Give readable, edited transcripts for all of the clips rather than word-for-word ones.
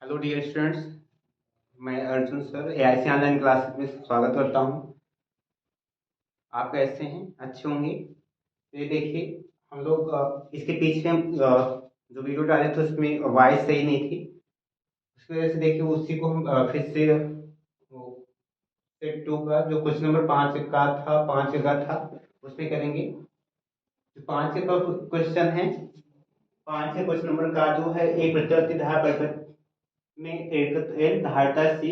Hello dear students. मैं Arjun sir AIC online classes में स्वागत करता हूं। आप कैसे हैं? अच्छे होंगे। तो ये देखिए, हम लोग इसके पीछे हम जो वीडियो डाले थे उसमें वॉइस सही नहीं थी। उसकी वजह से देखिए उसी को हम फिर से सेट टू का जो क्वेश्चन नंबर 5 का था उसमें करेंगे। जो 5 का क्वेश्चन है, 5 के क्वेश्चन नंबर का जो है एक प्रत्यावर्ती धारा परिपथ में एकत्र एल धारता सी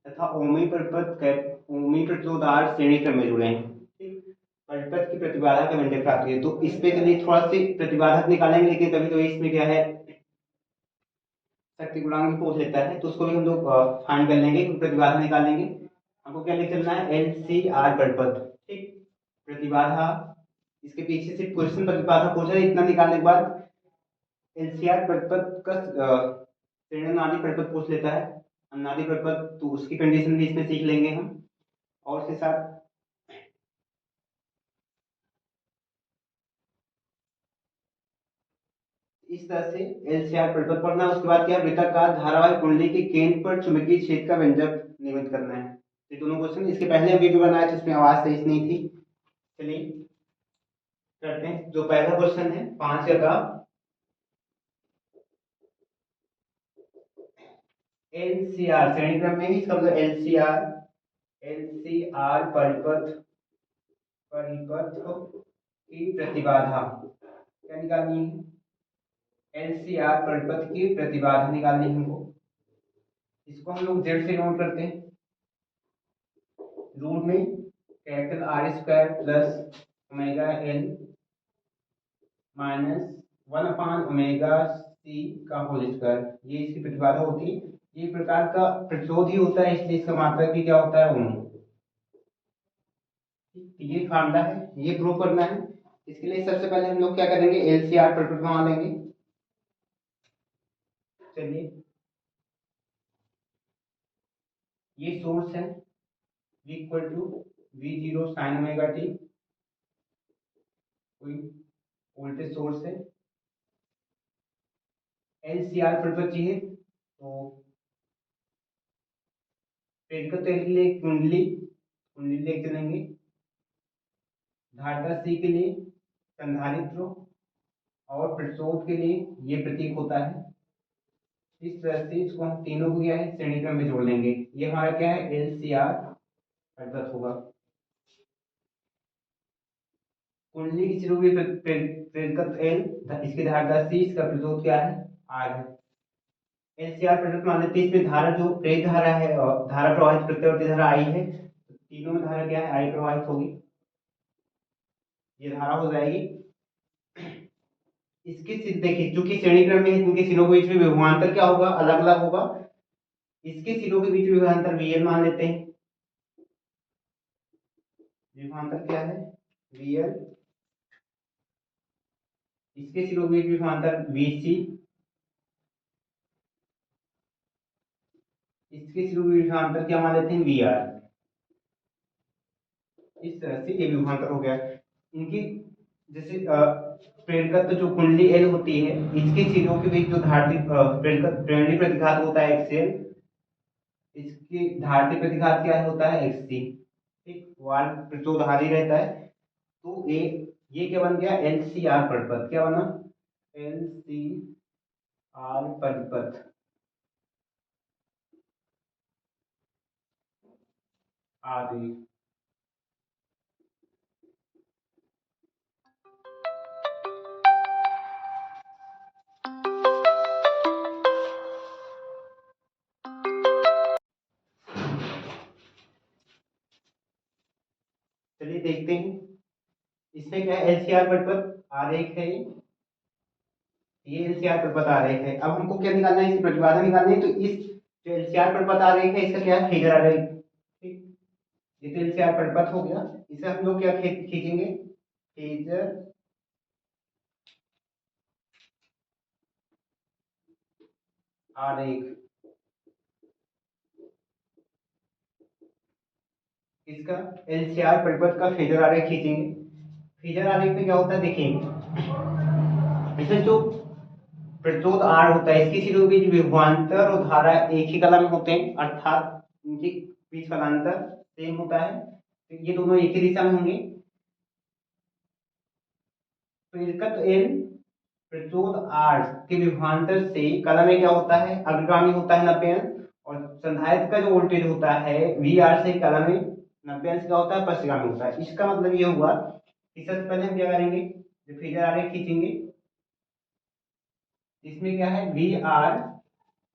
तथा ओमी प्रतिरोधार श्रेणी क्रम में जुड़े हैं। ठीक, परिपथ की प्रतिबाधा का व्यंजक प्राप्त किया। तो इस पे के लिए थोड़ा सी प्रतिबाधा निकालेंगे, लेकिन कभी कभी इसमें क्या है, शक्ति गुणांक भी पूछ लेता है, तो उसको भी हम लोग फाइंड कर लेंगे, प्रतिबाधा निकालेंगे। हमको क्या लिख चलना है, एल सी आर परिपथ। ठीक, प्रतिबाधा, इसके पीछे से क्वेश्चन प्रतिबाधा पूछा है, इतना निकालने के बाद एलसीआर परिपथ का श्रेणी नादी परिपथ पूछ लेता है, अनादि परिपथ, तो उसकी कंडीशन भी इसमें सीख लेंगे हम। और इसके साथ इस तरह से एलसीआर परिपथ पढ़ना। उसके बाद क्या, वृत्ताकार धारावाहिक कुंडली के केंद्र पर चुंबकीय क्षेत्र का व्यंजक नियमित करना है। ये दोनों क्वेश्चन, इसके पहले हम वीडियो बनाए थे, उसमें आवाज सही नहीं थी। चलिए करते हैं। जो पहला क्वेश्चन है 5 का, एलसीआर श्रेणी क्रम में ही इसका मतलब एलसीआर, एलसीआर परिपथ, परिपथ की प्रतिबाधा क्या निकालनी है, एलसीआर परिपथ की प्रतिबाधा निकालनी है हमको। इसको हम लोग जेड से नोट करते हैं। रूट में capital R square plus omega L minus 1/ओमेगा सी का होल स्क्वायर, ये इसकी प्रतिबाधा होती है। ये प्रकार का प्रतिरोध ही होता है, इसलिए इसका मात्रक भी क्या होता है, ओम। ये फार्मूला है, ये प्रूव करना है। इसके लिए सबसे पहले हम लोग क्या करेंगे, एलसीआर परिपथ बना लेंगे। चलिए, ये सोर्स है, v equal to v0 sine omega t, कोई वोल्टेज सोर्स है। एलसीआर परिपथ चाहिए, तो प्रेरकत्व के लिए कुंडली, कुंडली ले चलेंगे। धारिता सी के लिए संधारित्र, और प्रतिरोध के लिए ये प्रतीक होता है। इस तरह से इसको हम तीनों को क्या है, श्रेणी क्रम में जोड़ लेंगे। ये हमारा क्या है, एलसीआर परिपथ होगा। कुंडली की शुरू हुई प्रेरकत्व एल, इसकी धारिता सी, इसका प्रतिरोध क्या है, आर है। एलसीआर परिपथ मान लेते हैं, इसमें धारा जो प्रेरक धारा है और धारा प्रवाहित प्रत्यावर्ती धारा आई है, तो तीनों में धारा क्या है, आई प्रवाहित होगी। ये धारा हो जाएगी। इसके सिर देखिए, चूंकि श्रेणी क्रम में है, इनके सिरों के बीच में विभवांतर क्या होगा, अलग अलग होगा। इसके सिरों के बीच में विभवांतर वीएल मान लेते हैं। विभवांतर क्या है, वीएल। इसके सिरों के बीच विभवांतर वीसी। इसके सिरों के बीच विभवांतर क्या मान लेते हैं, वीआर। इस तरह से ये विभवांतर हो गया। इनकी जैसे प्रेरकत्व जो कुंडली एल होती है, इसके सिरों के बीच जो धारती प्रेरणी प्रतिघात होता है एक्सएल, इसकी धारती प्रतिघात क्या होता है, एक्ससी। ठीक, वाल प्रतिरोधारी रहता है। तो ये क्या बन गया, एलसीआर परिपथ। क्या बना, एलसीआर परिपथ। आदि चलिए देखते हैं, इसमें क्या है, एलसीआर परिपथ आरेख है, ये एलसीआर परिपथ आरेख है। अब हमको क्या निकालना है, इसकी प्रतिबाधा निकालनी है। तो इस जो एलसीआर परिपथ आरेख है, इसका क्या है, फेजर आरेख। ठीक, ये तो एलसीआर परिपथ हो गया। इसे हम लोग क्या खींचेंगे, फेजर आरेख। इसका एलसीआर परिपथ का फेजर आरेख खींचेंगे। फेजर आरेख में क्या होता है, देखिए, इसमें जो प्रतिरोध आर होता है, इसकी सीधों बीच विभवांतर और धारा एक ही कला में होते हैं, अर्थात इनके बीच का अंतर सेम होता है, तो ये दोनों एक ही दिशा में होंगे। तो इसका तो एन प्रतिरोध आर के विभवांतर से कला में क्या होता है, अग्रगामी होता है 90 अंश, और संधारित्र का जो वोल्टेज होता है वी आर से कला में 90 अंश का होता है, पश्चिमगामी होता है। इसका मतलब ये हुआ कि सबसे पहले हम क्या करेंगे, जो फेजर आरेख खींचेंगे, इसमें क्या है वी आर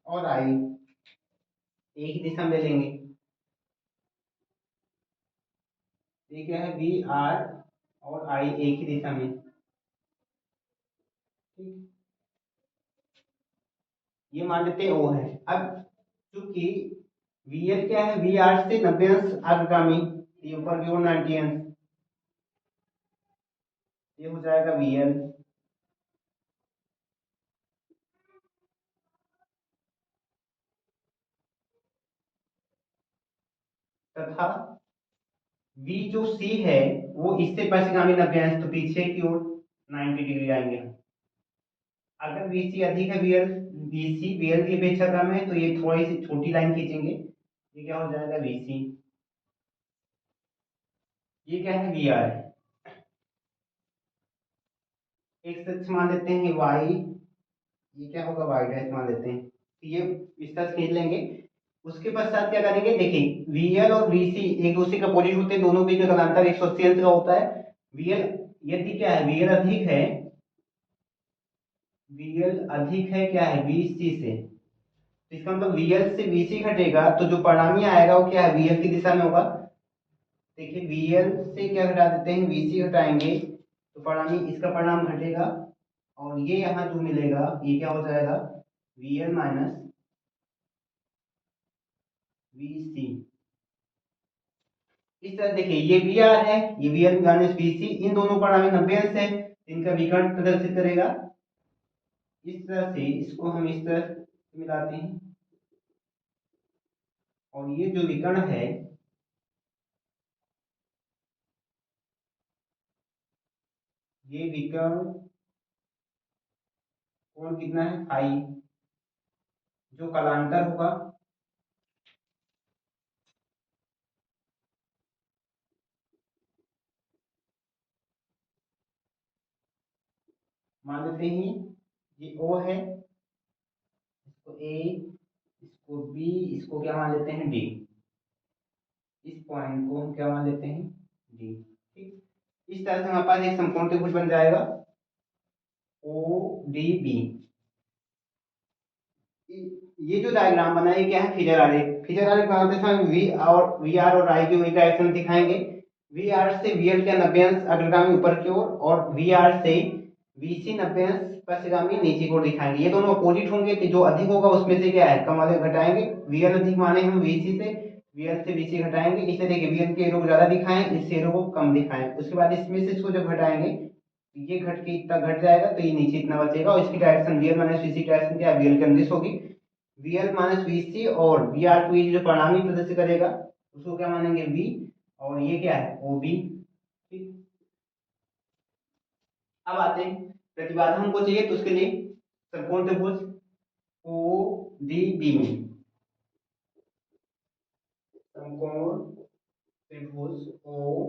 और आई एक ही दिशा में ले लेंगे। ये क्या है वी आर और आई एक ही दिशा में, ठीक, ये मान लेते हैं ओ है। अब चूंकि वी एल क्या है वी आर से 90 अंश अग्रगामी, ये ऊपर की ओर 90 अंश, ये हो जाएगा वी एल, तथा वी जो सी है वो इससे पश्चिमगामी 90 अंश, तो पीछे की ओर 90 डिग्री आएंगे हम। अगर वीसी अधिक है वीएल, वीसी वीएल की अपेक्षा कम है, तो ये थोड़ी सी छोटी लाइन खींचेंगे, ये क्या हो जाएगा वीसी, ये क्या है वी आर है। एक सच मान लेते हैं वाई, ये क्या होगा वाई डैश मान लेते हैं, तो ये इस तरह खींच लेंगे। उसके पश्चात क्या करेंगे, देखिए वीएल और वीसी एक दूसरे के अपोजिट होते हैं, दोनों बीच में कालांतर 180 अंश का होता है। वीएल यदि क्या है वीएल अधिक है, वीएल अधिक है क्या है वीसी से, तो इसका मतलब वीएल से वीसी घटेगा, तो जो परिणामी आएगा वो क्या है वीएल की दिशा में होगा। देखिए वीएल से क्या घटा देते हैं वीसी घटाएंगे, तो परिणामी इसका परिणाम घटेगा, और ये यहाँ जो मिलेगा ये क्या हो जाएगा वीएल माइनस वीसी। इस तरह देखिए ये वी आर है, ये वी आर माइनस वीसी, इन दोनों परिणामी 90 अंश है, इनका विकर्ण प्रदर्शित करेगा। इस तरह से इसको हम इस तरह मिलाते हैं, और ये जो विकर्ण है ये विकर्ण कोण कितना है फाई, जो कालांतर होगा मान लेते हैं ये ओ है, इसको ए, इसको बी, इसको क्या मान लेते हैं डी, इस पॉइंट को हम क्या मान लेते हैं डी, ठीक। इस तरह से हमारे पास एक समकोण त्रिभुज बन जाएगा ओ डी बी। ये जो डायग्राम बना है क्या है फिगर आरेख, फिगर आरेख बनाते समय वी आर और आई की वही डायरेक्शन दिखाएंगे। वी आर से वी एल का 90 अंश अग्रगामी ऊपर की ओर, और वी आर से वी सी 90 अंश पश्चिमगामी नीचे की ओर दिखाएंगे। ये दोनों अपोजिट होंगे, तो जो अधिक होगा उसमें से क्या है कम वाले घटाएंगे। वी एल अधिक माने हम वी सी से, वी एल से वी सी घटाएंगे, इसलिए देखिए वी एल के एरो ज्यादा दिखाएं, इस एरो को कम दिखाएं। उसके बाद इसमें से इसको जब घटाएंगे, ये घट के इतना घट जाएगा, तो ये नीचे इतना बचेगा, और इसकी direction V L minus V C direction क्या है वी एल के अंदिश होगी। V L minus V C और वी आर को ये जो परिणामी प्रदर्शित करेगा उसको क्या मानेंगे वी, और ये क्या है ओ बी, ठीक। अब आते हैं प्रतिबाधा हमको चाहिए, तो उसके लिए समकोण त्रिभुज ओ डी बी में, समकोण त्रिभुज ओ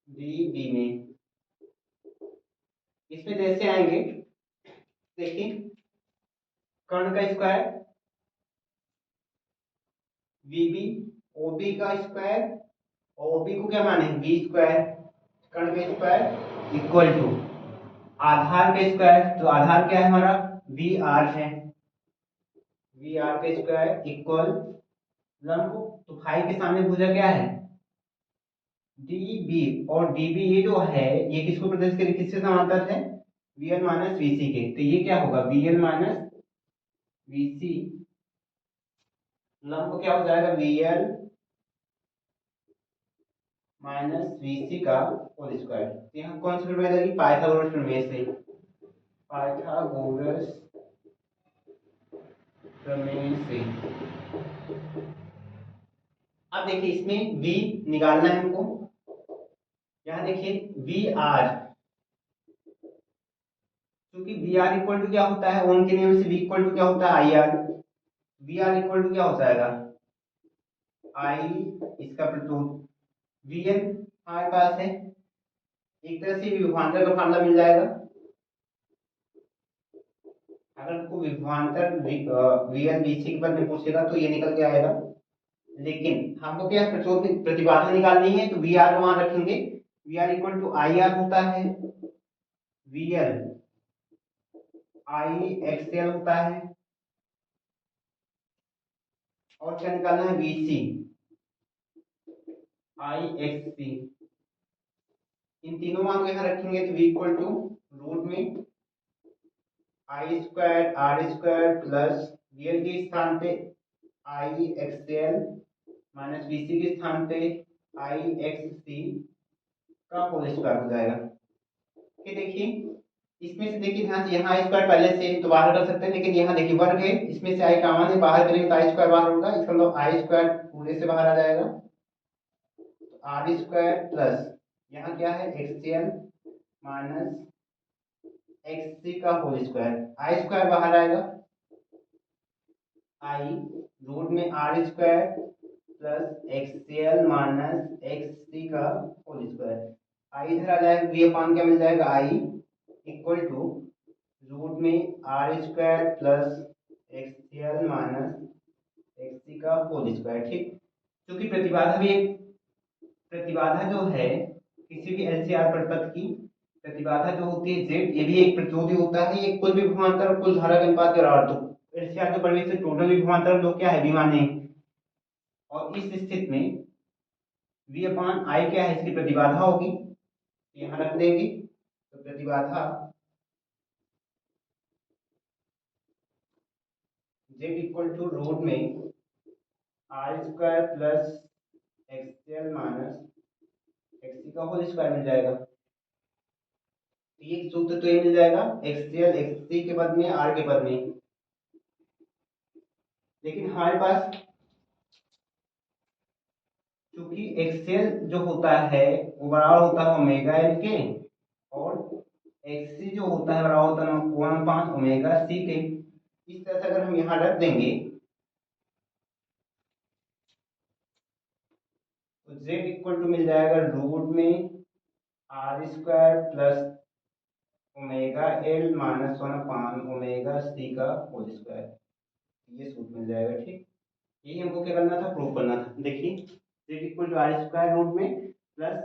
डी बी में, इसमें जैसे आएंगे देखिए कर्ण का स्क्वायर वीबी, ओबी का स्क्वायर, और ओबी को क्या माने बी स्क्वायर, कर्ण का स्क्वायर इक्वल टू आधार का स्क्वायर, तो आधार क्या है हमारा वी आर है, वी आर का स्क्वायर इक्वल लंब, तो फाई के सामने भुजा क्या है डी बी, और डी बी ये जो है ये किसको प्रदर्शित करे किसके समांतर है V L minus V C के, तो ये क्या होगा वी एल माइनस वी सी, लंब क्या हो जाएगा वी एल माइनस वी सी का होल स्क्वायर। तो यहाँ कौन सी प्रमेय लगी पाइथागोरस प्रमेय से, पाइथागोरस प्रमेय से। अब देखिए इसमें v निकालना है हमको, यहाँ देखिए वी आर क्योंकि वी आर इक्वल टू क्या होता है, ओम के नियम से वी इक्वल टू क्या होता है, I R. V R equal to क्या हो जाएगा, आई इसका प्रतिरोध वी एन हमारे पास है। एक तरह से विभवांतर का फार्मूला मिल जाएगा। अगर आपको विभवांतर वी एन वी सी के पद में पूछेगा तो ये निकल के आएगा। लेकिन हमको क्या प्रतिबाधा निकालनी है, तो वी आर वहां रखेंगे। V R equal to I R होता है, V L I X L होता है, और क्या निकालना है, वी सी आई एक्स सी। इन तीनों मान को यहाँ रखेंगे तो वी इक्वल टू रूट में I square R square plus V L के स्थान पे I X L minus V C के स्थान पे आई एक्स सी का होल स्क्वायर हो जाएगा। ये देखिए, इसमें से देखिए ध्यान से, यहाँ स्क्वायर पहले से तो बाहर कर सकते हैं, लेकिन यहाँ देखिए वर्ग है, इसमें से आई कॉमन है, बाहर करेंगे तो आई स्क्वायर बाहर होगा, इसका मतलब आई स्क्वायर पूरे से बाहर आ जाएगा। आर स्क्वायर प्लस यहाँ क्या है, X L minus X C का होल स्क्वायर, आई स्क्वायर बाहर आएगा, आई रूट में R square plus X L minus X C का होल स्क्वायर। आई इधर आ जाएगा, वी अपान क्या मिल जाएगा, आई इक्वल टू रूट में R square plus X L minus X C का होल स्क्वायर। ठीक, क्योंकि प्रतिबाधा भी एक, प्रतिबाधा जो है किसी भी एलसीआर परिपथ की प्रतिबाधा जो होती है जेड, ये भी एक प्रतिरोधी होता है, ये कुल विभवांतर और कुल धारा के अनुपात के बराबर। तो एलसीआर के परिवेश से टोटल विभवांतर लोग क्या है, विमान है। और इस स्थिति में वी अपान आई क्या है, इसकी प्रतिबाधा होगी, यहाँ रख देंगे। तो प्रतिबाधा जेड इक्वल टू रूट में R square plus X L minus X C का होल स्क्वायर मिल जाएगा। ये सूत्र तो ये मिल जाएगा, एक्स एल एक्स सी के पद में आर के पद में। लेकिन हमारे पास क्योंकि एक्सेल जो होता है वो बराबर होता है ओमेगा एल के, और एक्ससी जो होता है बराबर होता है 1/5 ओमेगा सी के। इस तरह से अगर हम यहाँ रख देंगे तो z इक्वल टू मिल जाएगा रूट में R square plus omega L minus 1/5 omega C का होल स्क्वायर। ये सूत्र मिल जाएगा। ठीक, यही हमको क्या करना था, प्रूफ करना था। देखिए z equal to R square root में प्लस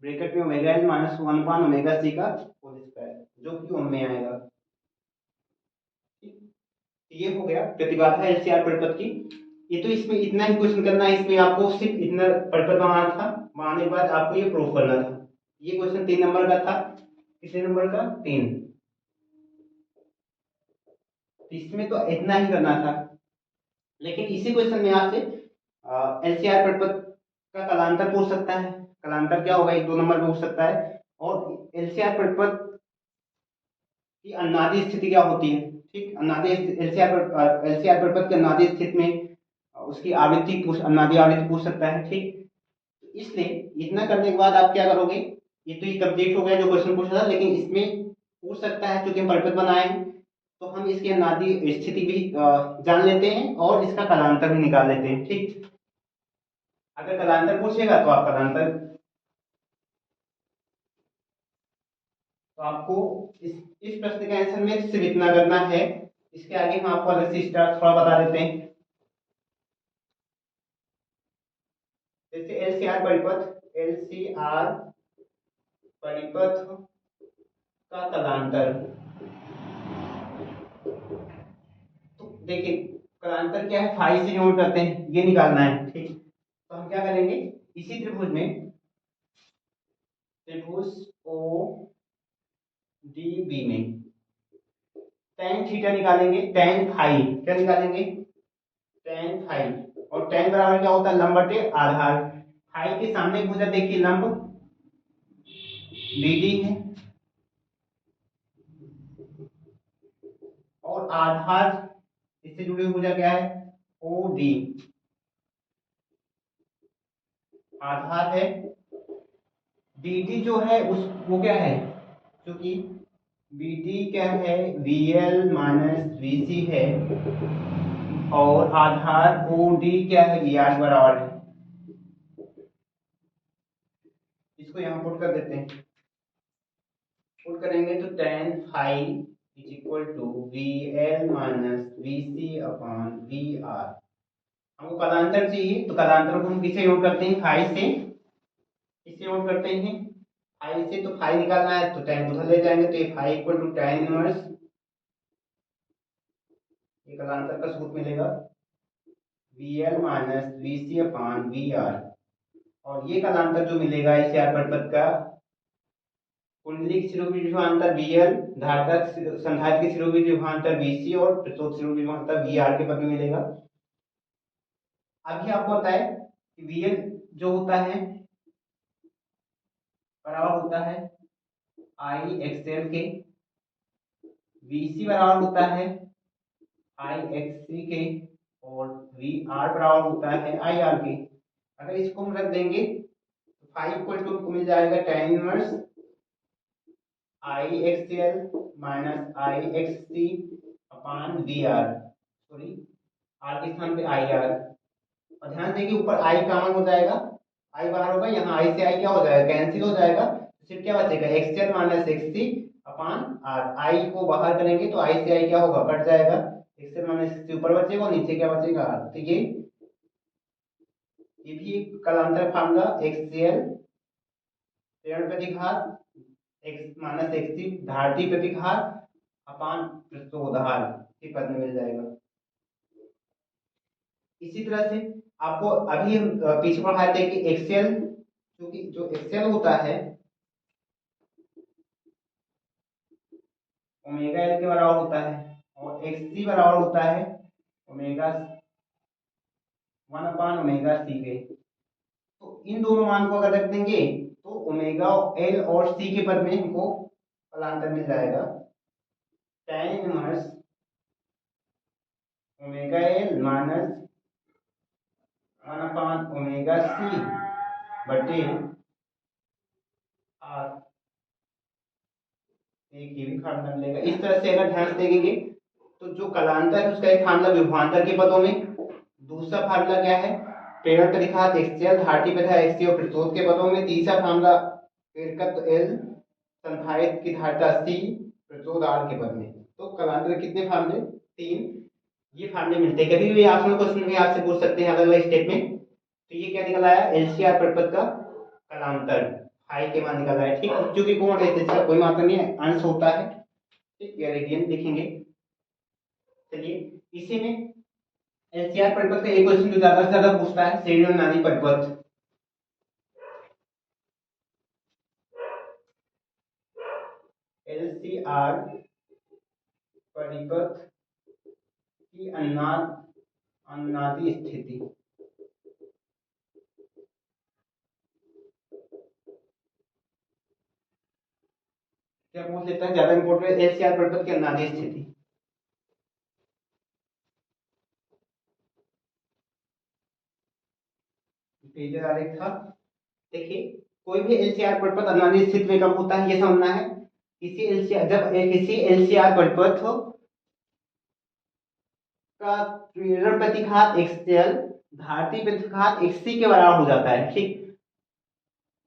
ब्रैकेट में omega L minus 1/5 omega C का होल स्क्वायर, जो कि ओम में आएगा। ठीक, ये हो गया प्रतिबाधा एलसीआर परिपथ की। ये तो इसमें इतना ही क्वेश्चन करना है, इसमें आपको सिर्फ इतना परिपथ बनाना था, बनाने के बाद आपको ये प्रूफ करना था। ये क्वेश्चन 3 नंबर का था। कितने नंबर का, 3। इसमें तो इतना ही करना था। लेकिन इसी क्वेश्चन में आपसे एलसीआर परिपथ का कलांतर पूछ सकता है। कलांतर क्या होगा, 1-2 नंबर में पूछ सकता है। और एलसीआर परिपथ की अनादि स्थिति क्या होती है। ठीक, अनादि एलसीआर परिपथ की अनादि स्थिति में उसकी आवृत्ति अनादि आवृत्ति पूछ सकता है। ठीक, इसलिए इतना करने के बाद आप क्या करोगे, ये तो ये कंप्लीट हो गया जो क्वेश्चन पूछा था, लेकिन इसमें पूछ सकता है क्योंकि हम परिपथ बनाए हैं तो हम इसकी अनादि स्थिति भी जान लेते हैं और इसका कलांतर भी निकाल लेते हैं। ठीक, अगर कलांतर पूछेगा तो आप कलांतर, तो आपको इस प्रश्न का आंसर में सिर्फ इतना करना है। इसके आगे हम आपको अलग से स्टार्ट थोड़ा बता देते हैं। जैसे एलसीआर परिपथ, एलसीआर परिपथ का कलांतर, तो देखिए कलांतर क्या है, फाई से नोट करते हैं, ये निकालना है। ठीक, तो हम क्या करेंगे, इसी त्रिभुज में, त्रिभुज ओ डी बी में tan थीटा निकालेंगे, tan फाई क्या निकालेंगे, tan फाई। और tan बराबर क्या होता है, लंब बटे आधार। फाई के सामने भुजा देखिए लंब BD है, और आधार इससे जुड़ी हुई भुजा क्या है, OD आधार है। BD जो है उस वो क्या है, क्योंकि VT क्या है, VL माइनस VC है, और आधार OD क्या है, VR बराबर है। इसको यहाँ पुट कर देते हैं। पुट करेंगे तो tan phi is equal to VL minus VC upon VR। हमको कलांतर चाहिए, तो कलांतर को हम किसे नोट करते हैं, फाई से। किसे नोट करते हैं, फाई से। तो फाई निकालना है तो tan उधर ले जाएंगे, तो ये phi equal to tan inverse, ये कलांतर का सूत्र मिलेगा, VL minus VC upon VR। और ये कलांतर जो मिलेगा इसे आप परिपथ का कुंडली शिरोबिंदु विभवांतर VL, धारक संधारित्र की शिरोबिंदु विभवांतर VC और प्रस्तोत शिरोबिंदु विभवांतर VR के पद में मिलेगा। अभी आपको पता है कि VL जो होता है बराबर होता है IXL के, VC बराबर होता है IXC के, और VR बराबर होता है IR के। अगर इसको हम रख देंगे तो 5 को मिल जाएगा tan inverse IXL minus IXC अपान VR, सॉरी R के स्थान पे IR। और ध्यान दें कि ऊपर I कॉमन हो जाएगा, I बाहर होगा, यहाँ I से I क्या हो जाएगा, कैंसिल हो जाएगा। सिर्फ क्या बचेगा, XL minus XC upon R। I को बाहर करेंगे तो I से I क्या होगा, कट जाएगा। XL माइनस XC ऊपर बचेगा और नीचे क्या बचेगा, R। तो ये भी एक कलांतर फार्मूला, XCL प्रेरण प्रतिघात x माइनस XC धारती प्रतिघात अपान प्रस्तोधार के पद में मिल जाएगा। इसी तरह से आपको अभी हम पीछे पढ़ाए थे कि एक्सेल, क्योंकि जो एक्सेल होता है ओमेगा एल के बराबर होता है, और XC बराबर होता है ओमेगा 1/ओमेगा C के। तो इन दोनों मान को अगर रख देंगे तो ओमेगा एल और C के पद में हमको कलांतर मिल जाएगा tan inverse omega L minus 1/ओमेगा C बटे R। एक ये भी फार्मूला मिलेगा। इस तरह से अगर ध्यान से देखेंगे तो जो कलांतर है उसका एक फार्मूला विभवांतर के पदों में, दूसरा फार्मूला क्या है, प्रेरण प्रतिघात XL धारती प्रतिघात XC और प्रस्तोत के पदों में, तीसरा फार्मूला प्रेरकत्व L संधारित्र की धारिता C प्रचोद R के पद में। तो कलांतर कितने फार्मूले, 3 ये फार्मूले मिलते हैं। कभी भी आप क्वेश्चन में आपसे पूछ सकते हैं अलग अलग स्टेप में। तो ये क्या निकल आया, LCR परिपथ का कलांतर फाई के मान निकल आया। ठीक, क्योंकि कोण है इसका कोई मात्रा नहीं है, अंश होता है। ठीक, या रेडियन लिखेंगे। चलिए इसी में एलसीआर परिपथ का एक क्वेश्चन जो ज्यादा से ज्यादा पूछता है, श्रेणी और नानी परिपथ। एलसीआर परिपथ की अनादि स्थिति। क्या पूछ लेता है, ज्यादा इंपॉर्टेंट है एलसीआर परिपथ की अनादि स्थिति। पेज आरेख था। देखिए कोई भी एलसीआर परिपथ अनादि स्थिति में कब होता है ये समझना है। किसी एलसीआर परिपथ का प्रेरण प्रतिघात XL धारती प्रतिघात XC के बराबर हो जाता है। ठीक,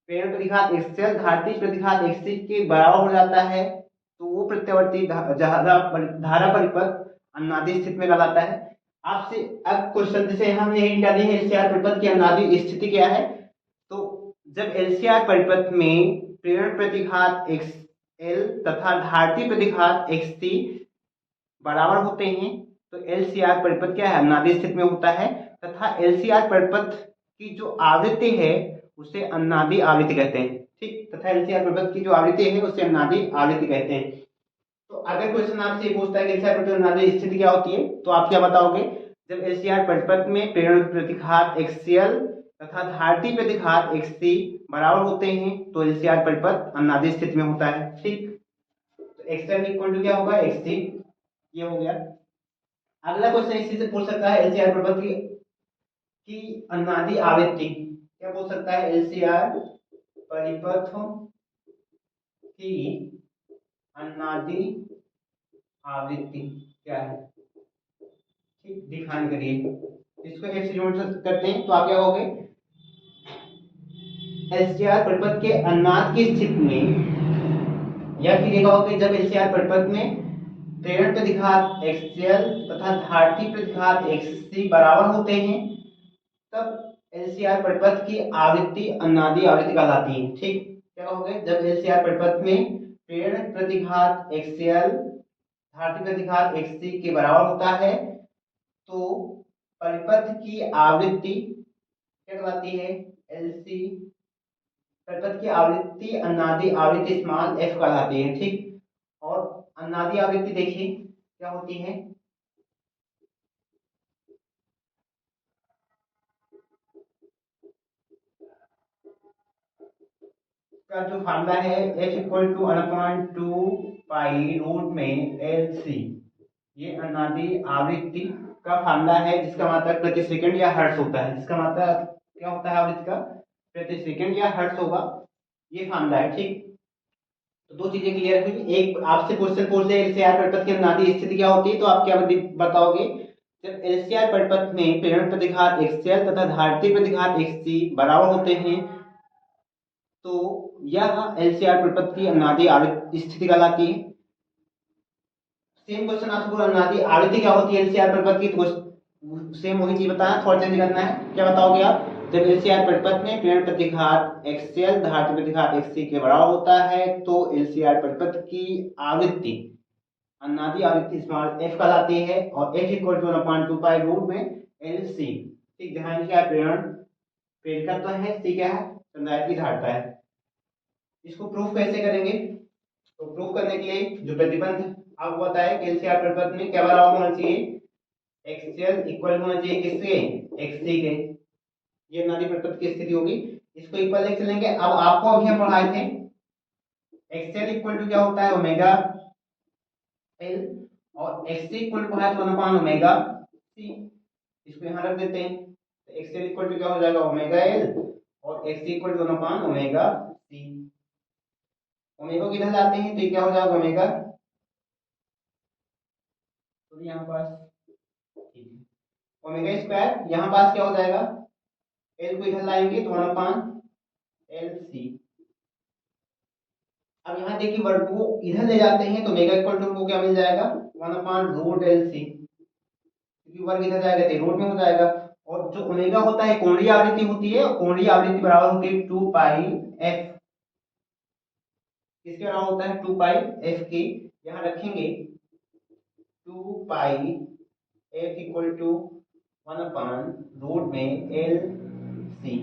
प्रेरण प्रतिघात XL धारती प्रतिघात XC के बराबर हो जाता है तो वो प्रत्यावर्ती धारा परिपथ अनादि स्थिति में कहलाता है। आपसे अब क्वेश्चन जैसे हमने हिंट डाली है एलसीआर परिपथ की अनादि स्थिति क्या है, तो जब एलसीआर परिपथ में प्रेरण प्रतिघात XL तथा धारती प्रतिघात XC बराबर होते हैं तो एलसीआर परिपथ क्या है, अनादि स्थिति में होता है। तथा एलसीआर परिपथ की जो आवृत्ति है उसे अनादि आवृत्ति कहते हैं। ठीक, तथा एलसीआर परिपथ की जो आवृत्ति है उसे अनादि आवृत्ति कहते हैं। तो अगर क्वेश्चन आपसे पूछता है कि एलसीआर परिपथ अनादि स्थिति क्या होती है, तो आप क्या बताओगे, जब एलसीआर परिपथ में प्रेरण प्रतिघात XL तथा धारती प्रतिघात XC बराबर होते हैं तो एलसीआर परिपथ अनादि स्थिति में होता है। ठीक, तो XL इक्वल टू क्या होगा, XC, ये हो गया। अगला क्वेश्चन इसी से पूछ सकता है एलसीआर परिपथ की अनादि आवृत्ति। क्या पूछ सकता है, एलसीआर परिपथ की अनादि आवृत्ति क्या है, ठीक, डिफाइन करिए। इसको एफ से जोड़ करते हैं तो आप क्या कहोगे, एलसीआर परिपथ के अनाद की स्थिति में, या फिर ये कहोगे जब एलसीआर परिपथ में प्रेरण प्रतिघात एक्सएल तथा धारती प्रतिघात एक्ससी बराबर होते हैं, तब एलसीआर परिपथ की आवृत्ति अनादि आवृत्ति कहलाती है। ठीक, क्या कहोगे, जब एलसीआर परिपथ में प्रेरण प्रतिघात एक्सएल धारती प्रतिघात एक्ससी के बराबर होता है तो परिपथ की आवृत्ति क्या कहलाती है, एलसी, परिपथ की आवृत्ति अनादि आवृत्ति स्मॉल एफ कहलाती है। ठीक, और अनादि आवृत्ति देखिए क्या होती है, का जो फार्मूला है F equal to 1/2 pi root में LC, ये अनादि आवृत्ति का फार्मूला है जिसका मात्रक प्रति सेकंड या हर्ट्ज होता है, जिसका मात्रक क्या होता है आवृत्ति का, प्रति सेकंड या हर्ट्ज होगा, ये फार्मूला है। ठीक, तो दो चीजें क्लियर हुई। एक आपसे क्वेश्चन पूछ ले एलसीआर परिपथ की अनादि स्थिति क्या होती है, तो आप क्या बताओगे, जब एलसीआर परिपथ में प्रेरण प्रतिघात एक्सएल तथा धारती प्रतिघात एक्ससी बराबर होते हैं तो यह एलसीआर परिपथ की अनादि आवृत्ति स्थिति कहलाती है। सेम क्वेश्चन आपको अनादि आवृत्ति क्या होती है एलसीआर परिपथ की, तो सेम वही चीज बताना, थोड़ा चेंज करना है। क्या बताओगे आप, जब एलसीआर परिपथ में प्रेरण प्रतिघात एक्सएल धारती प्रतिघात एक्ससी के बराबर होता है तो एलसीआर परिपथ की आवृत्ति अनादि आवृत्ति स्मॉल एफ कहलाती है, और F equal to 1/2 pi root में एलसी। ठीक, जहां क्या प्रेरण प्रेरकत्व है, सी क्या है, संधारित्र की धारिता है। इसको प्रूफ कैसे करेंगे, तो प्रूफ करने के लिए जो प्रतिबंध आपको बताया कि एलसीआर परिपथ में क्या बराबर होना चाहिए, एक्सएल इक्वल होना चाहिए किसके, एक्ससी के, ये अनादि परिपथ की स्थिति होगी। इसको इक्वल लेके चलेंगे। अब आपको अभी हम पढ़ाए थे एक्सएल इक्वल टू क्या होता है, ओमेगा एल, और एक्ससी इक्वल टू है 1 ओमेगा सी। इसको यहां रख देते हैं, तो एक्सएल इक्वल टू क्या हो जाएगा, ओमेगा एल, और XC equal to 1 omega C. Omega को इधर लाते हैं तो ये क्या हो जाएगा, ओमेगा, तो यहाँ पास ठीक है, ओमेगा स्क्वायर, यहाँ पास क्या हो जाएगा, एल को इधर लाएंगे तो 1/LC। अब यहाँ देखिए वर्ग को इधर ले जाते हैं तो ओमेगा इक्वल टू हमको क्या मिल जाएगा, 1/√LC, क्योंकि वर्ग इधर जाएगा तो रूट में हो जाएगा। और जो ओमेगा होता है कोणीय आवृत्ति होती है, कोणीय आवृत्ति बराबर होती है 2 पाई एफ, किसके बराबर होता है, 2 पाई एफ के, यहाँ रखेंगे 2 पाई एफ इक्वल टू 1/रूट में एल सी,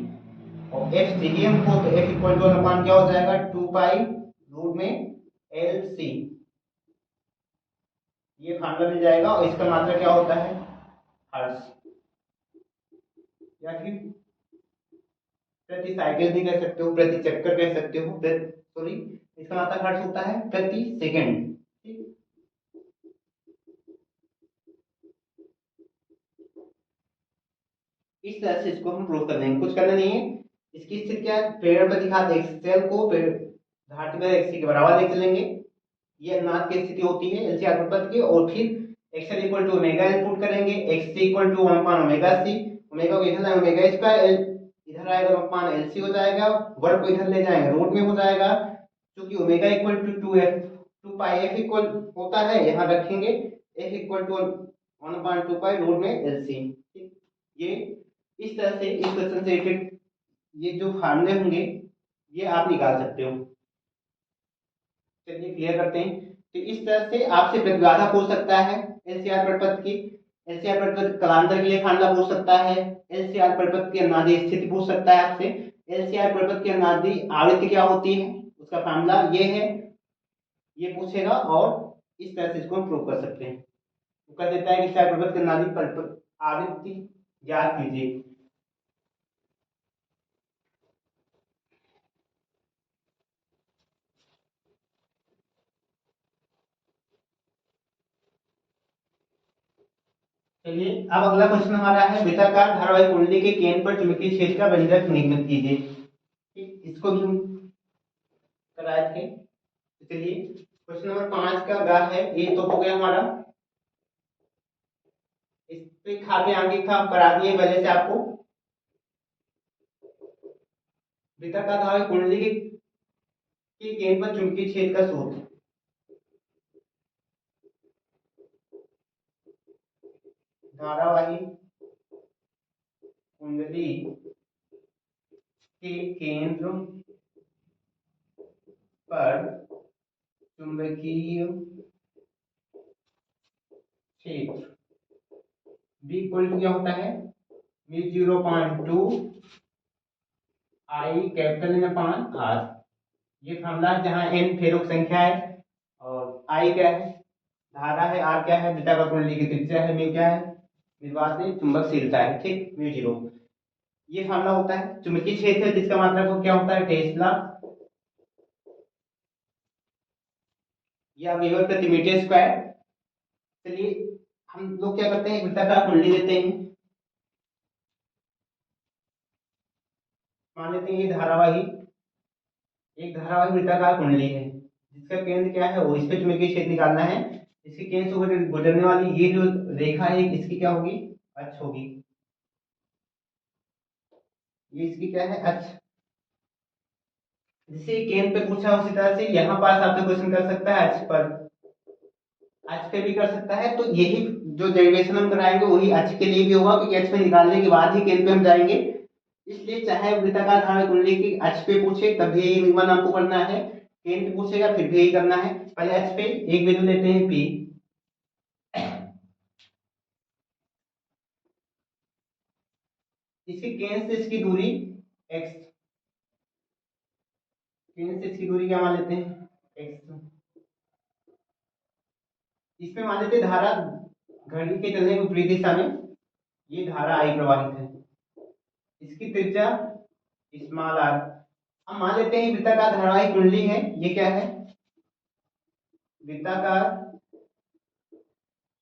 और एफ चाहिए हमको तो एफ इक्वल टू 1 क्या हो जाएगा, 2 पाई रूट में एल सी, ये फार्मूला मिल जाएगा। और इसका मात्रा क्या होता है, हर्ट्ज, या फिर प्रति साइकिल भी कह सकते हो, प्रति चक्कर कह सकते हो, सॉरी इसका मात्रा हर्ट्ज होता है प्रति सेकंड। ठीक, इस तरह से इसको हम प्रूव कर लेंगे, कुछ करना नहीं है। इसकी स्थिति क्या है, प्रेरण प्रतिघात एक्सएल को धारती पर एक्ससी के बराबर ले चलेंगे, ये अनाद की स्थिति होती है एलसीआर परिपथ की, और फिर XL equal to omega L put करेंगे, XC equal to 1 omega C, omega को इधर लाएंगे ओमेगा स्क्वायर, इधर आएगा 1 एलसी हो जाएगा, वर्ग को इधर ले जाएंगे रूट में हो जाएगा, क्योंकि omega equal to 2 pi F equal होता है, यहाँ रखेंगे F equal to 1/2 pi root में एलसी। ये इस तरह से इस क्वेश्चन से रिलेटेड ये जो फार्मूले होंगे ये आप निकाल सकते हो। चलिए क्लियर करते हैं। तो इस तरह से आपसे प्रतिबाधा पूछ सकता है एलसीआर परिपथ की, एलसीआर परिपथ कालांतर के लिए फार्मूला पूछ सकता है, एलसीआर परिपथ की अनादि स्थिति पूछ सकता है आपसे, एलसीआर परिपथ की अनादि आवृत्ति क्या होती है उसका फार्मूला ये है, ये पूछेगा, और इस तरह से इसको हम प्रूव कर सकते हैं। तो कह देता है कि एलसीआर परिपथ की अनादि आवृत्ति ज्ञात कीजिए। चलिए अब अगला क्वेश्चन हमारा है, वृत्ताकार धारावाहिक कुंडली के केंद्र पर चुंबकीय क्षेत्र का व्यंजक निर्मित कीजिए। ठीक, इसको भी हम कराए थे। चलिए क्वेश्चन नंबर 5 का गा है, ये तो हो गया हमारा। इस पे खा के आगे था करा दिए पहले से आपको। वृत्ताकार धारा कुंडली की केंद्र पर चुंबकीय क्षेत्र का सूत्र। धारावाही कुंडली के केंद्र पर चुंबकीय क्षेत्र बी इक्वल टू क्या होता है, mu 0.2 I capital N upon R. ये फॉर्मूला है जहां n फेरों की संख्या है और आई क्या है, धारा है, आर क्या है, वृत्ताकार कुंडली की त्रिज्या है, म्यू क्या है, निर्वात में चुंबकशीलता है, ठीक, म्यू 0। ये फॉर्मूला होता है चुंबकीय क्षेत्र जिसका मतलब क्या होता है, टेस्ला या वेबर प्रति मीटर स्क्वायर। चलिए हम लोग क्या करते हैं, वृत्ताकार कुंडली देते हैं। मान लेते हैं ये धारावाही, एक धारावाही वृत्ताकार कुंडली है जिसका केंद्र क्या है, वो इस पे चुंबकीय क्षेत्र निकालना है। इसके केंद्र से होकर गुजरने वाली ये जो रेखा है इसकी क्या होगी, अक्ष होगी। ये इसकी क्या है, अक्ष। जिसे केंद्र पे पूछा उसी तरह से यहाँ पास आपसे क्वेश्चन कर सकता है अक्ष पर, अक्ष पे भी कर सकता है। तो यही जो डेरिवेशन हम कराएंगे वही अक्ष के लिए भी होगा, क्योंकि अक्ष पे निकालने के बाद ही केंद्र पे हम जाएंगे। इसलिए चाहे वृत्ताकार धारा कुंडली की अक्ष पे पूछे तब भी यही नियमन आपको करना है, केंद्र पे पूछेगा फिर भी यही करना है। पहले अक्ष पे एक बिंदु लेते हैं P, इसके केंद्र से इसकी दूरी x, केंद्र से इसकी दूरी क्या मान लेते हैं, x। इसमें मान लेते हैं धारा घड़ी के चलने की विपरीत दिशा में ये धारा I प्रवाहित है, इसकी त्रिज्या स्मॉल r। हम मान लेते हैं वृत्ताकार धारावाही कुंडली है, ये क्या है, वृत्ताकार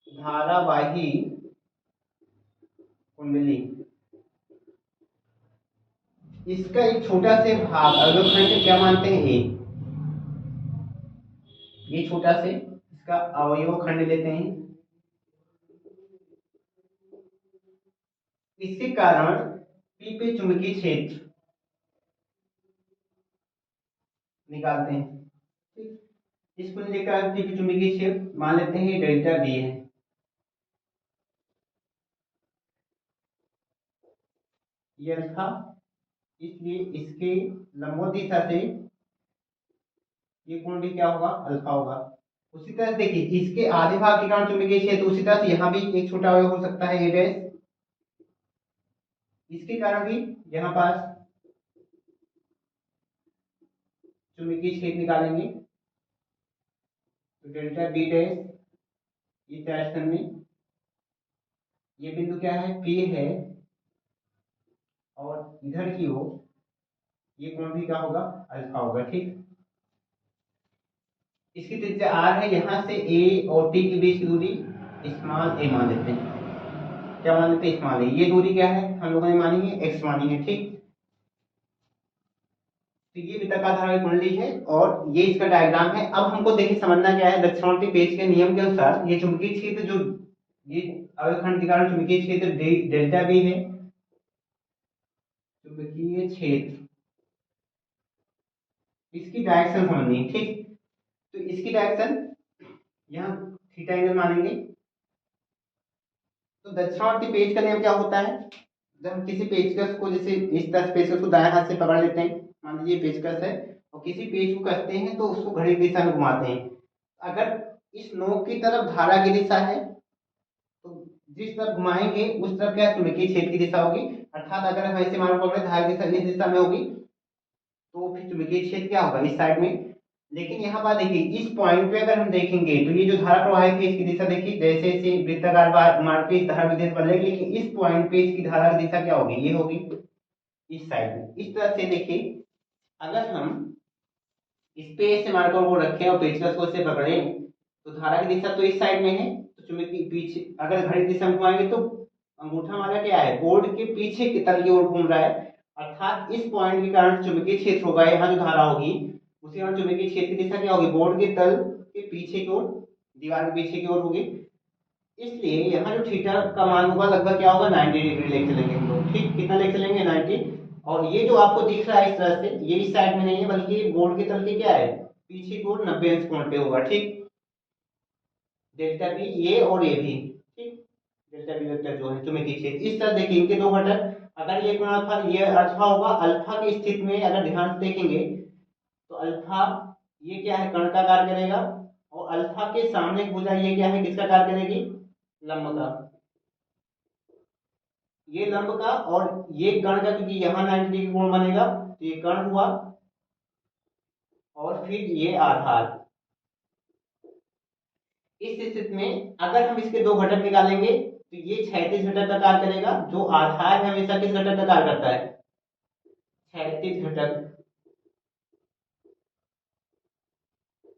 धारावाही कुंडली। इसका एक छोटा से भाग अवयवखंड क्या मानते हैं, ए। ये छोटा से इसका अवयवखंड लेते हैं। इसके कारण पी पे चुंबकीय क्षेत्र निकालते हैं, ठीक। इस कुंडली का पी पे चुंबकीय क्षेत्र मान लेते हैं डेल्टा बी है। ये अल्फा, इसलिए इसके लंबवत दिशा से ये कोण भी क्या होगा, अल्फा होगा। उसी तरह से देखिए इसके आधे भाग के कारण चुंबकीय क्षेत्र, उसी तरह से यहाँ भी एक छोटा अवयव हो सकता है ए डैश, इसके कारण भी यहाँ पास चुंबकीय क्षेत्र निकालेंगे। तो डेल्टा बी डैश इस डायरेक्शन में, ये बिंदु क्या है, पी है, और इधर की ओर ये कोण भी क्या होगा, अल्फा होगा, ठीक। इसकी त्रिज्या आर है, यहां से ए और टी के बीच की दूरी स्मॉल ए मान लेते हैं। क्या मान लेते हैं, स्मॉल ए। ये दूरी क्या है, हम लोगों ने मानी है एक्स मानी है, ठीक। तो ये वृत्ताकार धारावाही कुंडली है और ये इसका डायग्राम है। अब हमको देखिए समझना क्या है, दक्षिणावर्ती पेज के नियम के अनुसार ये चुंबकीय क्षेत्र जो ये अवयवखंड के कारण चुंबकीय क्षेत्र डेल्टा बी है, चुंबकीय क्षेत्र, इसकी डायरेक्शन समझनी है, ठीक। तो इसकी डायरेक्शन यहाँ थीटा एंगल मानेंगे। तो दक्षिणावर्ती पेज का नियम क्या होता है, जब हम किसी पेचकस को जैसे इस तरह पेचकस को दाएं हाथ से पकड़ लेते हैं, मान लीजिए पेचकस है और किसी पेच को कसते हैं तो उसको घड़ी की दिशा में घुमाते हैं। अगर इस नोक की तरफ धारा की दिशा है तो जिस तरफ घुमाएंगे उस तरफ क्या चुंबकीय क्षेत्र की दिशा होगी। अर्थात अगर हम ऐसे मान पकड़े धारा की दिशा इस दिशा में होगी तो फिर चुंबकीय क्षेत्र क्या होगा, इस साइड में। लेकिन यहाँ पर देखिए इस पॉइंट पे अगर हम देखेंगे तो ये जो धारा प्रवाहित है इसकी दिशा देखिए जैसे जैसे वृत्ताकार मार्ग पे इस धारा विद्युत बदलेगी, लेकिन इस पॉइंट पे इसकी धारा की दिशा क्या होगी, ये होगी इस साइड में। इस तरह से देखिए अगर हम इस पे ऐसे मार्कर को रखें और पेचकस को ऐसे पकड़ें तो धारा की दिशा तो इस साइड में है, तो चुंबकीय पीछे अगर घड़ी दिशा में घुमाएंगे तो अंगूठा हमारा क्या है, बोर्ड के पीछे की तल की ओर घूम रहा है। अर्थात इस पॉइंट के कारण चुंबकीय क्षेत्र होगा, यहाँ जो धारा होगी उसी कारण चुंबकीय क्षेत्र की दिशा क्या होगी, बोर्ड के तल के पीछे की ओर, दीवार के पीछे की ओर होगी। इसलिए यहाँ जो थीटा का मान होगा लगभग क्या होगा 90 डिग्री लेके चलेंगे हम लोग। ठीक, कितना लेके चलेंगे 90। और ये जो आपको दिख रहा है इस तरह से, ये इस साइड में नहीं है बल्कि बोर्ड के तल के क्या है पीछे की ओर 90 अंश कोण पे होगा। ठीक, डेल्टा बी ये और ये भी। ठीक, डेल्टा बी वेक्टर जो है चुंबकीय क्षेत्र इस तरह देखिए इनके दो घटक, अगर ये कोण अल्फा ये अल्फा होगा, अल्फा की स्थिति में अगर ध्यान से देखेंगे तो अल्फा ये क्या है कर्ण का कार्य करेगा, और अल्फा के सामने भुजा ये क्या है किसका कार्य करेगी लंब का, ये लंब का, और ये कर्ण का क्योंकि यहाँ 90 डिग्री कोण बनेगा तो ये कर्ण हुआ, और फिर ये आधार। इस स्थिति में अगर हम इसके दो घटक निकालेंगे तो ये क्षैतिज घटक का कार्य करेगा, जो आधार हमेशा किस घटक का कार्य करता है क्षैतिज घटक,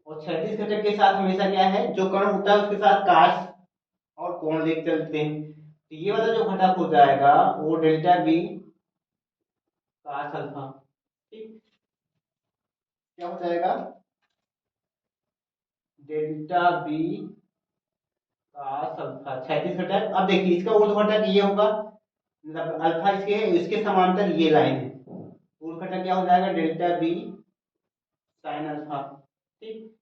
और क्षैतिज घटक के साथ हमेशा क्या है जो कर्ण होता है उसके साथ काश और कोण लेके चलते हैं। तो ये वाला जो घटक हो जाएगा वो डेल्टा बी काश अल्फा। ठीक, क्या हो जाएगा डेल्टा बी काश अल्फा क्षैतिज घटक। अब देखिए इसका ऊर्ध्व घटक ये होगा, मतलब अल्फा इसके है, इसके समांतर ये लाइन है, ऊर्ध्व घटक क्या हो जाएगा डेल्टा बी साइन अल्फा। ठीक,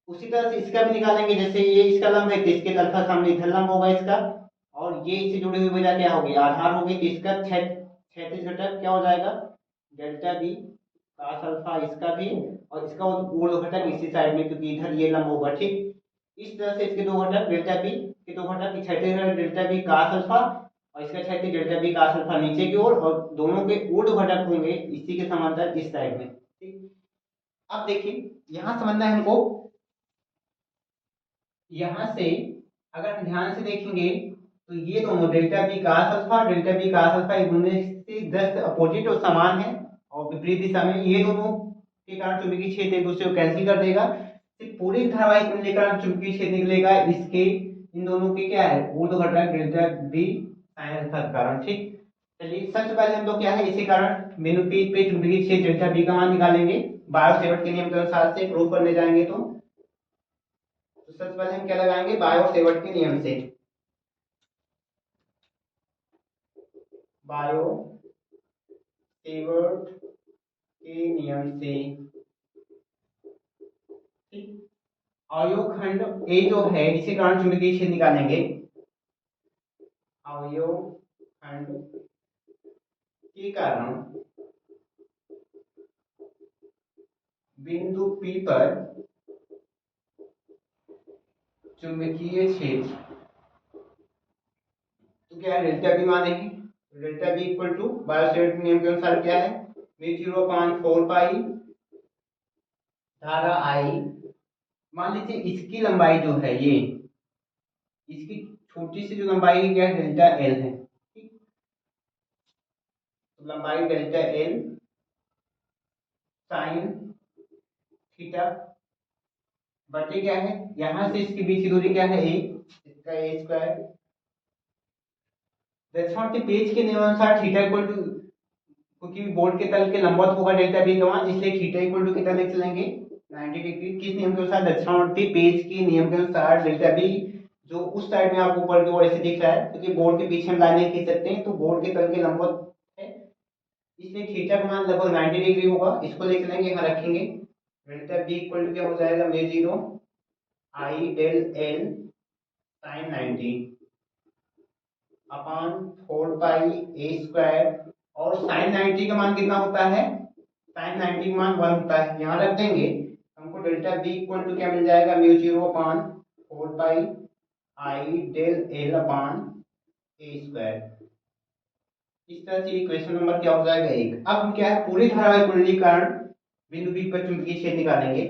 उसी तरह से इसका भी निकालेंगे, जैसे ये इसका लंब है तो इसके अल्फा सामने इधर लंब होगा इसका, और ये इससे जुड़ी हुई वजह क्या होगी आधार होगी, तो इसका क्षैतिज घटक क्या हो जाएगा डेल्टा बी काश अल्फा इसका भी, और इसका ऊर्ध्व घटक इसी साइड में क्योंकि इधर ये लंब होगा। ठीक, इस तरह से इसके दो घटक डेल्टा बी के दो घटक क्षैतिज घटक डेल्टा बी काश अल्फा, और इसका क्षैतिज डेल्टा बी काश अल्फा नीचे की ओर, और दोनों के ऊर्ध्व घटक होंगे इसी के समांतर इस साइड में। ठीक, अब देखिए यहां समझना है हमको, यहां से अगर हम ध्यान से देखेंगे तो ये दोनों delta B cos alpha delta B cos alpha एक दूसरे से जस्ट अपोजिट और समान है, और विपरीत दिशा में ये दोनों के कारण चुंबकीय क्षेत्र एक दूसरे को कैंसिल कर देगा, सिर्फ पूरे धारावाहिक में लेकर चुंबकीय क्षेत्र निकलेगा इसके इन दोनों के क्या है ऊर्ध्व घटक डेल्टा बी साइन अल्फा के कारण। ठीक, चलिए सबसे पहले हम लोग क्या है इसी कारण बिंदु P पे चुंबकीय क्षेत्र डेल्टा बी का मान निकालेंगे, बायो सेवर्ट के नियम के अनुसार से प्रूफ करने जाएंगे तो सबसे पहले हम क्या लगाएंगे बायो सेवर्ट के नियम से, बायो सेवर्ट के नियम से। ठीक, अवयव खंड ए जो है इसी कारण चुंबकीय क्षेत्र निकालेंगे, अवयव खंड के कारण बिंदु P पर चुंबकीय क्षेत्र, तो क्या है डेल्टा बी मानेंगे, delta B equal to Biot Savart नियम के अनुसार क्या है म्यू 0/4 पाई धारा आई, मान लीजिए इसकी लंबाई जो है ये इसकी छोटी सी जो लंबाई है क्या है डेल्टा एल है। ठीक, तो लंबाई डेल्टा एल साइन थीटा बटे क्या है यहां से इसके बीच की दूरी क्या है ए, इसका ए स्क्वायर, दक्षिणावर्ती पेज के नियमानुसार थीटा इक्वल टू, क्योंकि बोर्ड के तल के लंबवत होगा डेल्टा बी का मान, इसलिए थीटा इक्वल टू कितना लिख चलेंगे 90 डिग्री। किस नियम के अनुसार दक्षिणावर्ती पेज के नियम के अनुसार डेल्टा बी जो उस साइड में आपको ऊपर की ओर ऐसे दिख रहा है क्योंकि बोर्ड के पीछे हम लाइनें खींच सकते हैं, तो बोर्ड के तल के लंबवत है इसलिए थीटा का मान लगभग 90 डिग्री होगा, इसको ले चलेंगे यहाँ रखेंगे, डेल्टा बी इक्वल टू क्या हो जाएगा mu 0 I del L sine 90 upon 4 pi A square, और साइन 90 का मान कितना होता है साइन 90 का मान 1 होता है, यहाँ रख देंगे हमको डेल्टा बी इक्वल टू क्या मिल जाएगा म्यू 0 अपान 4 पाई आई डेल एल अपान ए स्क्वायर। इस तरह से इक्वेशन नंबर क्या हो जाएगा एक। अब हम क्या है पूरी धारावाहिक कुंडली के कारण बिंदु बी पर चुंबकीय क्षेत्र निकालेंगे,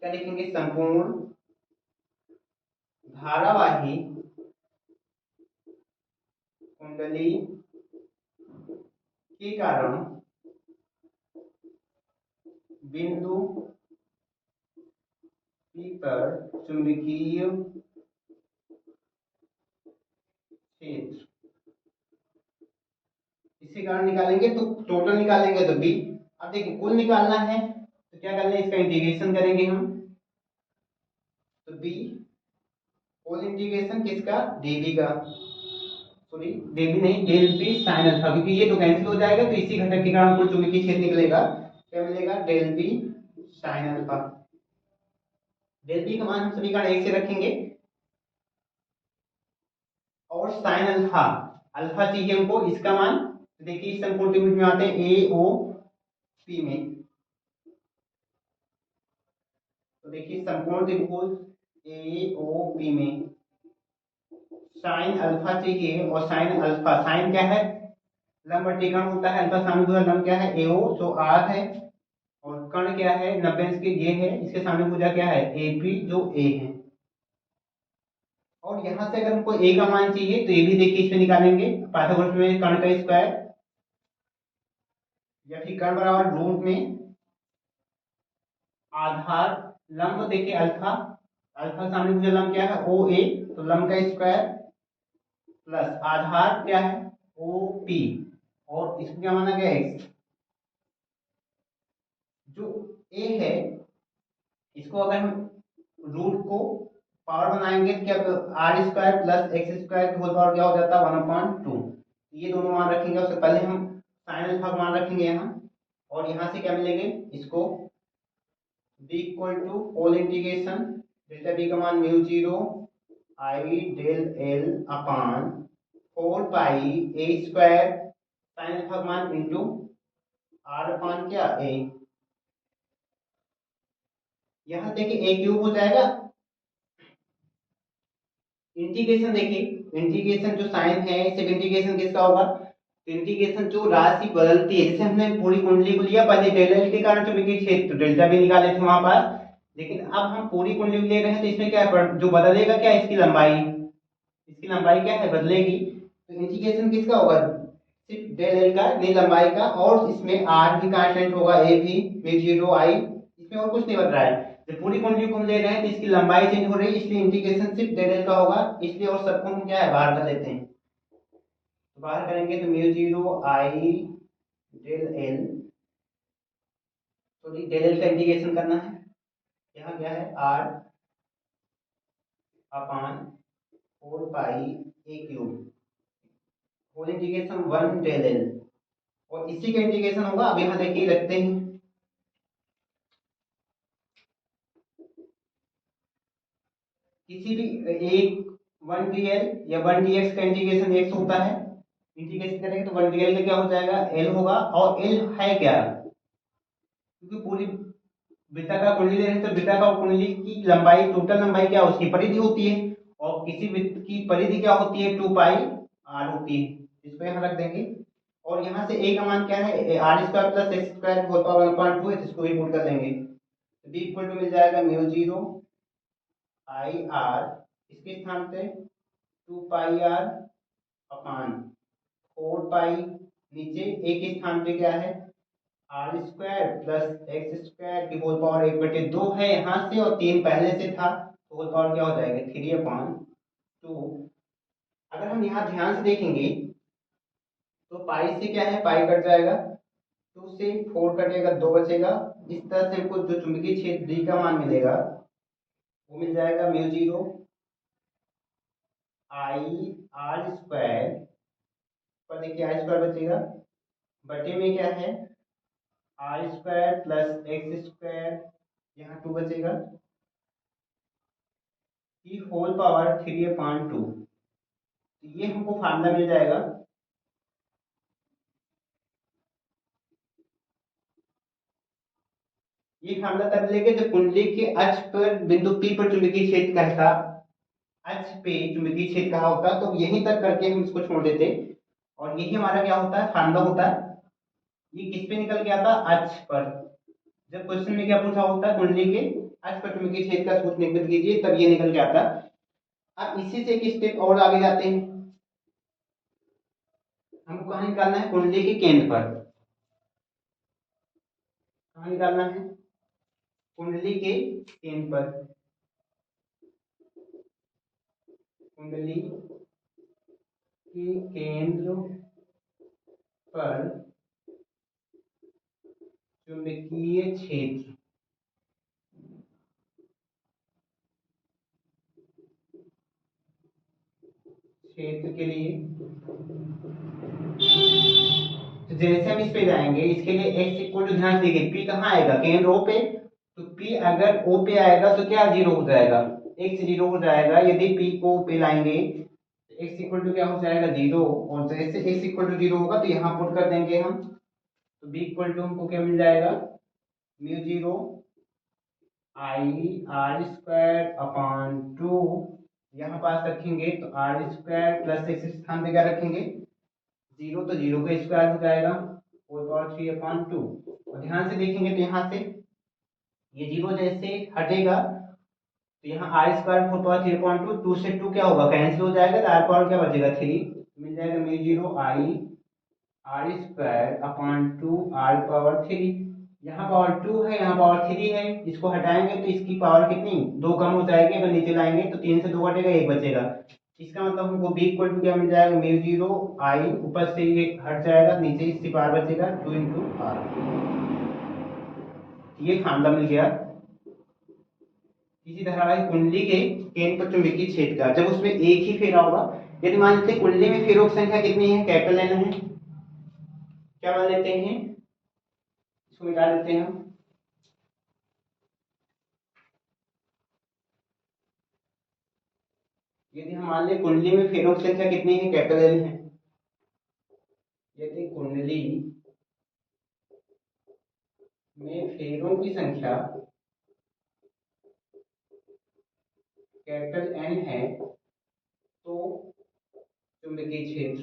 क्या लिखेंगे संपूर्ण धारावाही कुंडली के कारण बिंदु P पर चुंबकीय क्षेत्र, इसी कारण निकालेंगे तो टोटल निकालेंगे तो बी। अब देखिए कुल निकालना है तो क्या करना है इसका इंटीग्रेशन करेंगे हम, तो बी होल इंटीग्रेशन किसका, डीबी का, सॉरी डीबी नहीं, डेल बी साइन अल्फा, क्योंकि ये तो कैंसिल हो जाएगा तो इसी घटक के कारण कुल चुंबकीय क्षेत्र निकलेगा, क्या मिलेगा, del B sine alpha. Del B का मान हम समीकरण 1 से रखेंगे और साइन अल्फा, अल्फा चाहिए हमको, इसका मान देखिए इस समकोण त्रिभुज में आते हैं ए ओ पी में, तो देखिए समकोण त्रिभुज ए ओ पी में साइन अल्फा चाहिए, और साइन अल्फा, साइन क्या है, लंब अतिकर्ण होता है, अल्फा सामने भुजा लंब क्या है, एओ जो आर है, और कर्ण क्या है 90 अंश के ये है, इसके सामने भुजा क्या है एपी जो ए है। और यहां से अगर हमको ए का मान चाहिए तो ये भी देखिए इसमें निकालेंगे, पाइथागोरस में कर्ण का स्क्वायर, या फिर कर्ण बराबर रूट में आधार लंब, देखिए अल्फा, अल्फा सामने भुजा लंब क्या है ओ ए, तो लंब का स्क्वायर प्लस आधार क्या है ओ पी, और इसको क्या माना गया एक्स, जो ए है इसको अगर हम रूट को पावर बनाएंगे तो क्या, R square plus X square का होल पावर क्या हो जाता है 1/2, ये दोनों मान रखेंगे, उससे पहले हम साइन अल्फा का मान रखेंगे यहाँ, और यहाँ से क्या मिलेंगे इसको b equal to whole integration delta b का मान mu zero I del L upon 4 pi A square sine alpha का मान इंटू आर अपान क्या ए, यहाँ देखिए ए क्यूब हो जाएगा, इंटीग्रेशन देखिए, इंटीग्रेशन जो साइन है सिर्फ इंटीग्रेशन किसका होगा, तो इंटीग्रेशन जो राशि बदलती है, जैसे हमने पूरी कुंडली को लिया, पहले डेल्टा एल के कारण चुंबकीय क्षेत्र डेल्टा भी निकाले थे वहां पास, लेकिन अब हम पूरी कुंडली को ले रहे हैं तो इसमें क्या है, जो बदलेगा क्या, इसकी लंबाई, इसकी लंबाई क्या है बदलेगी, तो इंटीग्रेशन किसका होगा, सिर्फ डेल एल का नहीं लंबाई का, और इसमें आर भी कांस्टेंट होगा, ए भी म्यू जीरो आई, इसमें और कुछ नहीं बदल रहा है, जब पूरी कुंडली को हम ले रहे हैं तो इसकी लंबाई चेंज हो रही है, इसलिए इंटीग्रेशन सिर्फ डेल एल का होगा, इसलिए और सबको हम क्या है बाहर कर लेते हैं, तो बाहर करेंगे तो mu zero I del L, तो डेल एल का इंटीग्रेशन करना है, यहाँ क्या है R upon 4 pi A cube whole integration 1 del L, और इसी का इंटीग्रेशन होगा, अब यहाँ देखिए रखते हैं, किसी भी एक 1 डीएल या 1 डीएक्स का इंटीग्रेशन एक्स होता है, इंटीग्रेशन करेंगे तो 1 डीएल का क्या हो जाएगा एल होगा, और एल है क्या, क्योंकि पूरी वृत्ताकार कुंडली ले रहे हैं तो वृत्ताकार कुंडली की लंबाई, टोटल लंबाई क्या उसकी परिधि होती है, और किसी वृत्त की परिधि क्या होती है 2 पाई आर होती है, इसको यहाँ रख देंगे, और यहाँ से ए का मान क्या है R square plus X square whole power 1/2 है, तो इसको भी पुट कर देंगे, तो बी इक्वल टू मिल जाएगा म्यू जीरो आई आर, इसके स्थान पे 2 पाई आर अपान 4 पाई, नीचे ए के स्थान पे क्या है R square plus X square की होल पावर 1/2 है यहाँ से, और 3 पहले से था, तो होल पावर क्या हो जाएगा 3/2, अगर हम यहाँ ध्यान से देखेंगे तो पाई से क्या है पाई कट जाएगा, 2 से 4 कटेगा 2 बचेगा, इस तरह से हमको जो चुंबकीय क्षेत्र डी का मान मिलेगा वो मिल जाएगा mu zero I R square, पर देखिए आर स्क्वायर बचेगा, बटे में क्या है R square plus X square, यहाँ 2 बचेगा, की होल पावर 3/2, तो ये हमको फार्मूला मिल जाएगा, ये फार्मूला तब मिलेगा जब कुंडली के अक्ष पर बिंदु P पर चुंबकीय क्षेत्र कहता, अक्ष पे चुंबकीय क्षेत्र कहा होता, तो यहीं तक करके हम इसको छोड़ देते, और यही हमारा क्या होता है फार्मूला होता है, ये किस पे निकल गया था अक्ष पर, जब क्वेश्चन में क्या पूछा होता है कुंडली के अक्ष पर चुंबकीय क्षेत्र का सूत्र निकल कीजिए, तब ये निकल गया था। अब इसी से एक स्टेप और आगे जाते हैं, हमको कहाँ निकालना है कुंडली के केंद्र पर, कहाँ निकालना है कुंडली के केंद्र पर, कुंडली के केंद्र पर चुंबकीय क्षेत्र, क्षेत्र के लिए, तो जैसे हम इस पे जाएंगे, इसके लिए x इक्वल टू, ध्यान से देखिए p कहाँ आएगा, केंद्र O पे, तो p अगर O पे आएगा तो क्या जीरो हो जाएगा, x जीरो हो जाएगा। यदि p को पे लाएंगे तो x इक्वल टू क्या हो जाएगा, जीरो। और जैसे x इक्वल टू जीरो होगा तो यहाँ पुट कर देंगे हम, तो b इक्वल टू हमको क्या मिल जाएगा, mu zero I R square upon to, यहाँ पास रखेंगे तो आर स्क्वायर प्लस एक्स स्थान पे क्या रखेंगे, जीरो, तो जीरो का स्क्वायर हो जाएगा, four power three upon to. और ध्यान से देखेंगे तो यहाँ से ये जीरो जैसे हटेगा तो यहाँ R square four power three upon two, two से टू क्या होगा, कैंसिल हो जाएगा, तो आर पावर क्या बचेगा, थ्री, मिल जाएगा mu zero I R square upon two R power three. यहाँ पावर टू है, यहाँ पावर थ्री है, इसको हटाएंगे तो इसकी पावर कितनी, दो कम हो जाएगी। अगर नीचे लाएंगे तो तीन से दो घटेगा, एक बचेगा। इसका मतलब हमको बी इक्वल टू क्या मिल जाएगा, म्यू जीरो आई, ऊपर से ये हट जाएगा, नीचे इसकी पावर बचेगा टू इंटू आर। ये फार्मूला मिल गया। इसी धारावाहिक कुंडली के केंद्र पर चुंबकीय क्षेत्र का, जब उसमें एक ही फेरा होगा, यदि मान लेते हैं कुंडली में फेरों की संख्या कितनी है, कैपिटल एन है, क्या मान लेते हैं, इसको मिटा देते हैं हम। यदि हम मान लें कुंडली में फेरों की संख्या कितनी है, कैपिटल एन है, यदि कुंडली में फेरों की संख्या कैपिटल एन है तो चुंबकीय क्षेत्र,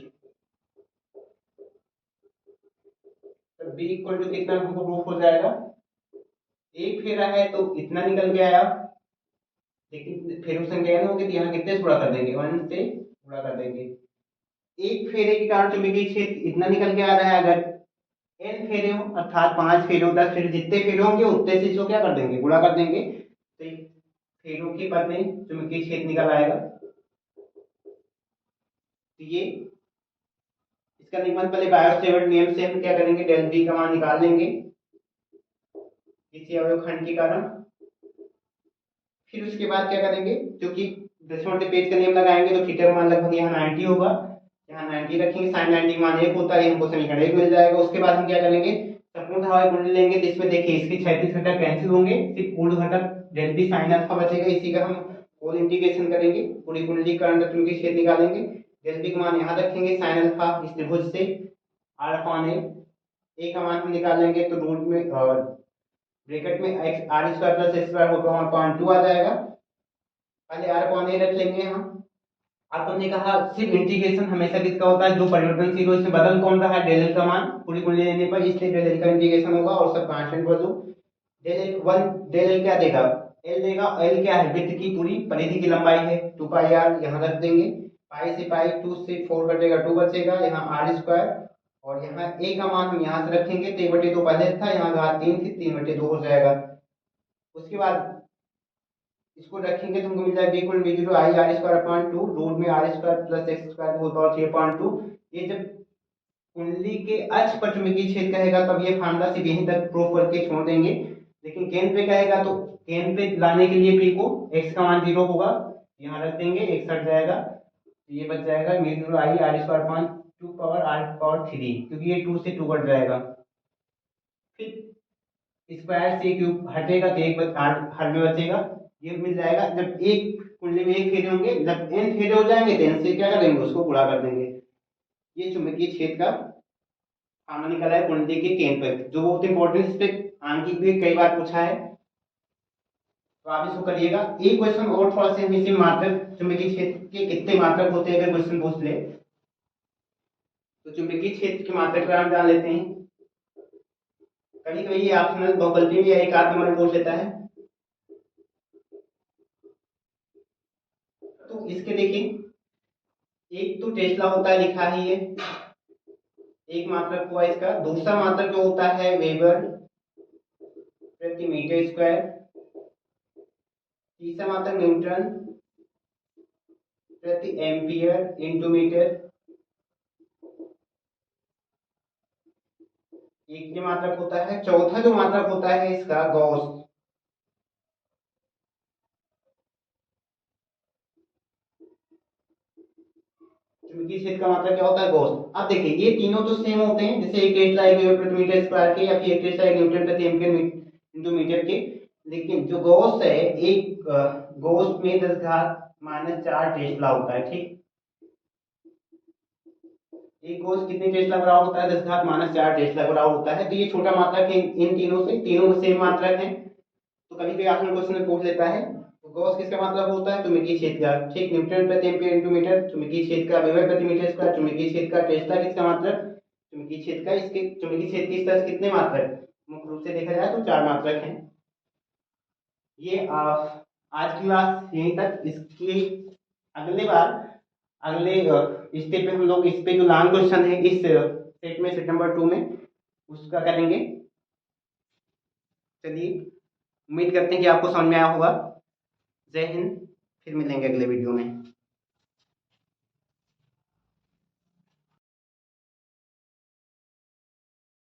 तो बी इक्वल टू कितना हमको प्रूफ हो जाएगा, एक फेरा है तो इतना निकल के आया, लेकिन फेरों की संख्या एन होगी तो यहाँ कितने से गुणा कर देंगे, वन से गुणा कर देंगे। एक फेरे के कारण चुंबकीय क्षेत्र इतना निकल के आ रहा है। अगर एन फेरे हो, अर्थात पांच फेरे हो, 10 फेरे, जितने फेरे होंगे उतने से इसको क्या कर देंगे, गुणा कर देंगे, तो फेरों के पद में चुंबकीय क्षेत्र निकल आएगा। तो ये इसका निबंध पहले बायो-सेवर्ट नियम से हम क्या करेंगे, डेल बी का मान निकाल लेंगे इसी अवयव खंड के कारण। फिर उसके बाद क्या करेंगे, क्योंकि दशमलव के पेज का नियम लगाएंगे तो थीटा का मान लगभग यहाँ 90 होगा, यहाँ 90 रखेंगे, साइन 90 मान 1 होता है, हमको समीकरण 1 मिल जाएगा। उसके बाद हम क्या करेंगे, संपूर्ण धारावाहिक कुंडली लेंगे, जिसमें देखिए इसके क्षैतिज घटक कैंसिल होंगे, सिर्फ पूर्ण घटक डेल बी साइन अल्फा बचेगा, इसी का हम होल इंटीग्रेशन करेंगे, पूरी कुंडली का अंदर चुंबकीय क्षेत्र निकालेंगे, डेल बी का मान यहाँ रखेंगे, साइन अल्फा इस त्रिभुज से आर अपॉन ए का मान हम निकाल लेंगे, तो रूट में ब्रैकेट में X R square plus X square होगा अपॉन टू आ जाएगा। पहले आर अपॉन ए रख लेंगे हम। अपन ने कहा सिर्फ इंटीग्रेशन हमेशा किसका होता है, जो परिवर्तनशील हो, इसमें बदल कौन रहा है, डेल एल का मान पूरी कुंडली लेने पर, इसलिए डेल एल का इंटीग्रेशन होगा और सब constant value. Del L one, del L क्या देगा, एल देगा, एल क्या है, वृत्त की पूरी परिधि की लंबाई है, टू पाई आर यहाँ रख देंगे, पाई से पाई, टू से फोर कटेगा, टू बचेगा, यहाँ आर स्क्वायर, और यहाँ ए का मान हम यहाँ से रखेंगे, तो 1/2 पहले था, यहाँ घात 3 थी, 3/2 हो जाएगा। उसके बाद इसको रखेंगे तो हमको मिल जाएगा equal B zero I R square upon two, root में R square plus X square whole power 3 upon two. ये जब कुंडली के अक्ष पर चुंबकीय क्षेत्र कहेगा तब ये फार्मूला सिर्फ यहीं तक प्रूफ करके छोड़ देंगे, लेकिन केंद्र पे कहेगा तो केंद्र पे लाने के लिए पी को एक्स का मान जीरो होगा, यहाँ रख देंगे, एक्स हट जाएगा, तो ये बच जाएगा mu zero I R square upon two power R power three, क्योंकि ये टू से टू कट जाएगा। फिर स्क्वायर से क्यूब हटेगा तो एक हर में बचेगा, ये मिल जाएगा। जब एक कुंडली में एक फेरे होंगे, जब एन फेरे हो जाएंगे तो एन से क्या करेंगे, उसको गुणा कर देंगे। ये चुंबकीय क्षेत्र का फार्मूला निकला है कुंडली के केंद्र पर, जो बहुत इंपॉर्टेंट, इस पे आंकिक भी कई बार पूछा है, तो आप इसको करिएगा। एक क्वेश्चन और थोड़ा सा इसी मात्रक चुंबकीय क्षेत्र के कितने मात्रक होते हैं, अगर क्वेश्चन पूछ ले तो चुंबकीय क्षेत्र की मात्रक पर हम जान लेते हैं। कभी कभी ये ऑप्शनल बहुपलटी में एक आध नंबर पूछ लेता है, तो इसके देखिए, एक तो टेस्ला होता है, लिखा ही है, एक मात्रक हुआ इसका। दूसरा मात्रक जो होता है वेबर प्रति मीटर स्क्वायर। तीसरा मात्रक न्यूटन प्रति एम्पियर इंटू मीटर। एक ये मात्रक होता है। चौथा जो मात्रक होता है इसका गॉस, चुंबकीय क्षेत्र का मात्रक क्या होता है, गॉस। अब देखिए ये तीनों तो सेम होते हैं, जैसे एक टेस्ला एक वेबर प्रति मीटर स्क्वायर के, या फिर एक टेस्ला एक न्यूटन प्रति एम्पीयर इंटू मीटर के। लेकिन जो गॉस है, एक गॉस में 10⁻⁻4 टेस्ला होता है, ठीक। एक गॉस कितने टेस्ला बराबर होता है, 10⁻⁻4 टेस्ला बराबर होता है। तो ये छोटा मात्रक है इन तीनों से, तीनों सेम मात्रक है। तो कभी भी आपने क्वेश्चन में पूछ लेता है, तो गॉस किसका मात्रक होता है, चुंबकीय क्षेत्र का, ठीक। न्यूटन प्रति एम्पीयर इंटू मीटर चुंबकीय क्षेत्र का, वेबर प्रति मीटर स्क्वायर चुंबकीय क्षेत्र का, टेस्ला किसका मात्रक, चुंबकीय क्षेत्र का। इसके चुंबकीय क्षेत्र की इस तरह से कितने मात्रक, मुख्य रूप से देखा जाए तो 4 मात्रक हैं। ये आज की क्लास यहीं तक। इसकी अगले बार अगले स्टेप पे हम लोग इस पे जो लॉन्ग क्वेश्चन है इस सेट में, सेट नंबर 2 में, उसका करेंगे। चलिए, उम्मीद करते हैं कि आपको समझ में आया होगा। जय हिंद, फिर मिलेंगे अगले वीडियो में।